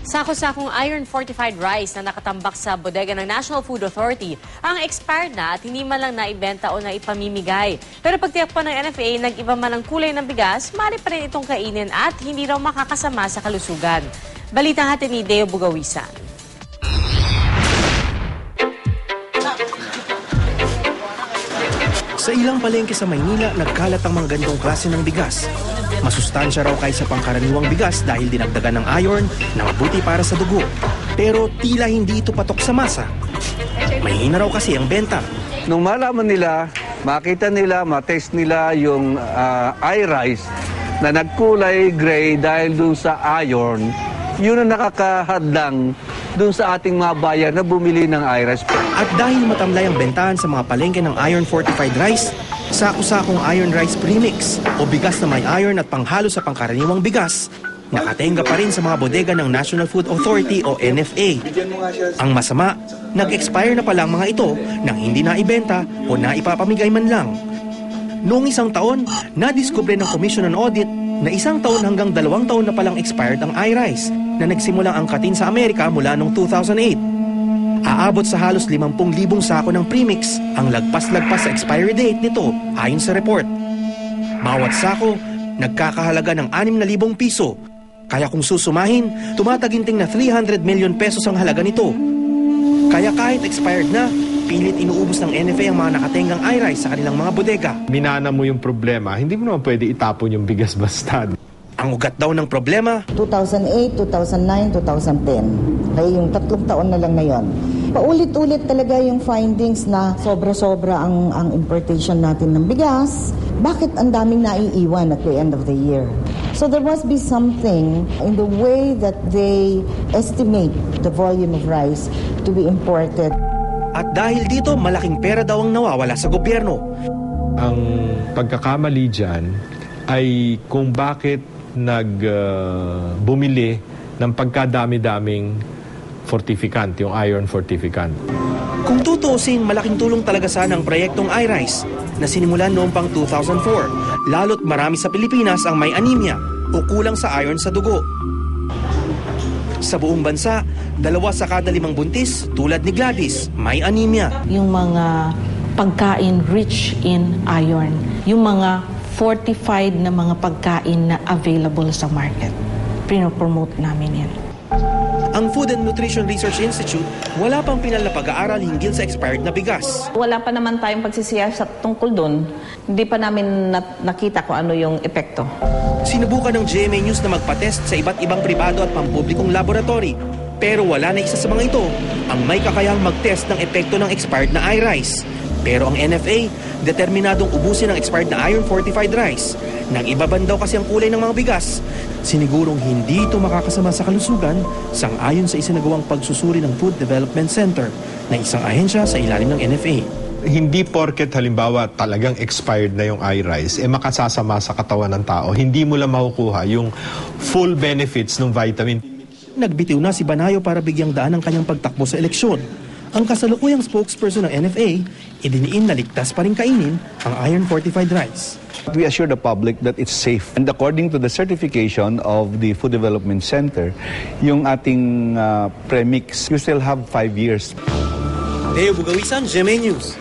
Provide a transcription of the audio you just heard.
Sako-sakong iron-fortified rice na nakatambak sa bodega ng National Food Authority ang expired na at hindi man lang naibenta o naipamimigay. Pero pagtiyak pa ng NFA, nag-iba man ang kulay ng bigas, maaari pa rin itong kainin at hindi raw makakasama sa kalusugan. Balita natin ni Deo Bugawisan. Sa ilang palengke sa Maynila, nagkalat ang mga ganitong klase ng bigas. Masustansya raw kaysa pangkaraniwang bigas dahil dinagdagan ng iron na mabuti para sa dugo. Pero tila hindi ito patok sa masa. Mahina raw kasi ang benta. Nung malaman nila, makita nila, matest nila yung iRice na nagkulay gray dahil dun sa iron, yun ang nakakahadlang dun sa ating mga bayan na bumili ng iRice. At dahil matamlay ang bentahan sa mga palengke ng iron-fortified rice, sako-sakong iron rice premix o bigas na may iron at panghalo sa pangkaraniwang bigas, nakatenga pa rin sa mga bodega ng National Food Authority o NFA. Ang masama, nag-expire na pala ang mga ito nang hindi naibenta o naipapamigay man lang. Noong isang taon, nadiskubre ng Commission on Audit na 1 taon hanggang 2 taon na palang expired ang iRice na nagsimulang angkatin sa Amerika mula noong 2008. Aabot sa halos 50,000 sako ng premix ang lagpas-lagpas sa expiry date nito ayon sa report. Bawat sako, nagkakahalaga ng 6,000 piso. Kaya kung susumahin, tumataginting na 300 million pesos ang halaga nito. Kaya kahit expired na, pilit inuubos ng NFA ang mga nakatengang iRice sa kanilang mga bodega. Minana mo yung problema, hindi mo naman pwede itapon yung bigas basta. Ang ugat daw ng problema, 2008, 2009, 2010. Kaya yung 3 taon na lang na yon. Paulit-ulit talaga yung findings na sobra-sobra ang importation natin ng bigas. Bakit ang daming naiiwan at the end of the year? So there must be something in the way that they estimate the volume of rice to be imported. At dahil dito, malaking pera daw ang nawawala sa gobyerno. Ang pagkakamali dyan ay kung bakit bumili ng pagkadami-daming fortificant, yung iron fortificant. Kung tutuusin, malaking tulong talaga sana ang proyektong iRice na sinimulan noong pang 2004, lalo't marami sa Pilipinas ang may anemia o kulang sa iron sa dugo. Sa buong bansa, 2 sa kada 5 buntis, tulad ni Gladys, may anemia. Yung mga pagkain rich in iron, yung mga fortified na mga pagkain na available sa market. Pinopromote namin yan. Ang Food and Nutrition Research Institute, wala pang pinal na pag-aaral hinggil sa expired na bigas. Wala pa naman tayong pagsisiyasat tungkol doon. Hindi pa namin nakita kung ano yung epekto. Sinubukan ng GMA News na magpatest sa iba't ibang pribado at pampublikong laboratory. Pero wala na isa sa mga ito ang may kakayahang mag-test ng epekto ng expired na iRice. Pero ang NFA, determinadong ubusin ang expired na iron-fortified rice. Nag-ibaban daw kasi ang kulay ng mga bigas. Sinigurong hindi ito makakasama sa kalusugan sang-ayon sa isinagawang pagsusuri ng Food Development Center na isang ahensya sa ilalim ng NFA. Hindi porket halimbawa talagang expired na yung iRice, makasasama sa katawan ng tao. Hindi mo lang makukuha yung full benefits ng vitamin. Nagbitiw na si Banayo para bigyang daan ang kanyang pagtakbo sa eleksyon. Ang kasalukuyang spokesperson ng NFA, idiniin na ligtas pa rin kainin ang iron-fortified rice. We assure the public that it's safe. And according to the certification of the Food Development Center, yung ating premix, you still have 5 years. Deo Bugawisan, GMA News.